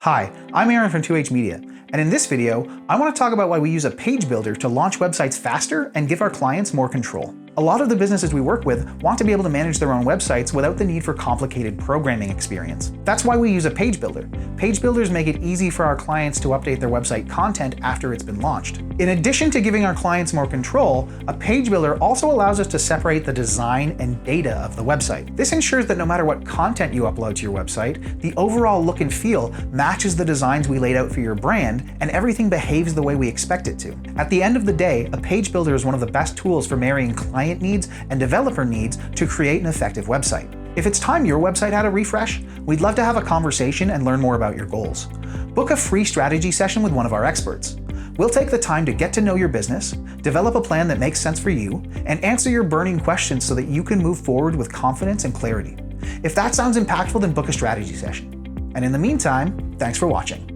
Hi, I'm Aaron from 2H Media, and in this video, I want to talk about why we use a page builder to launch websites faster and give our clients more control. A lot of the businesses we work with want to be able to manage their own websites without the need for complicated programming experience. That's why we use a page builder. Page builders make it easy for our clients to update their website content after it's been launched. In addition to giving our clients more control, a page builder also allows us to separate the design and data of the website. This ensures that no matter what content you upload to your website, the overall look and feel matches the designs we laid out for your brand, and everything behaves the way we expect it to. At the end of the day, a page builder is one of the best tools for marrying client needs and developer needs to create an effective website. If it's time your website had a refresh, we'd love to have a conversation and learn more about your goals. Book a free strategy session with one of our experts. We'll take the time to get to know your business, develop a plan that makes sense for you, and answer your burning questions so that you can move forward with confidence and clarity. If that sounds impactful, then book a strategy session. And in the meantime, thanks for watching.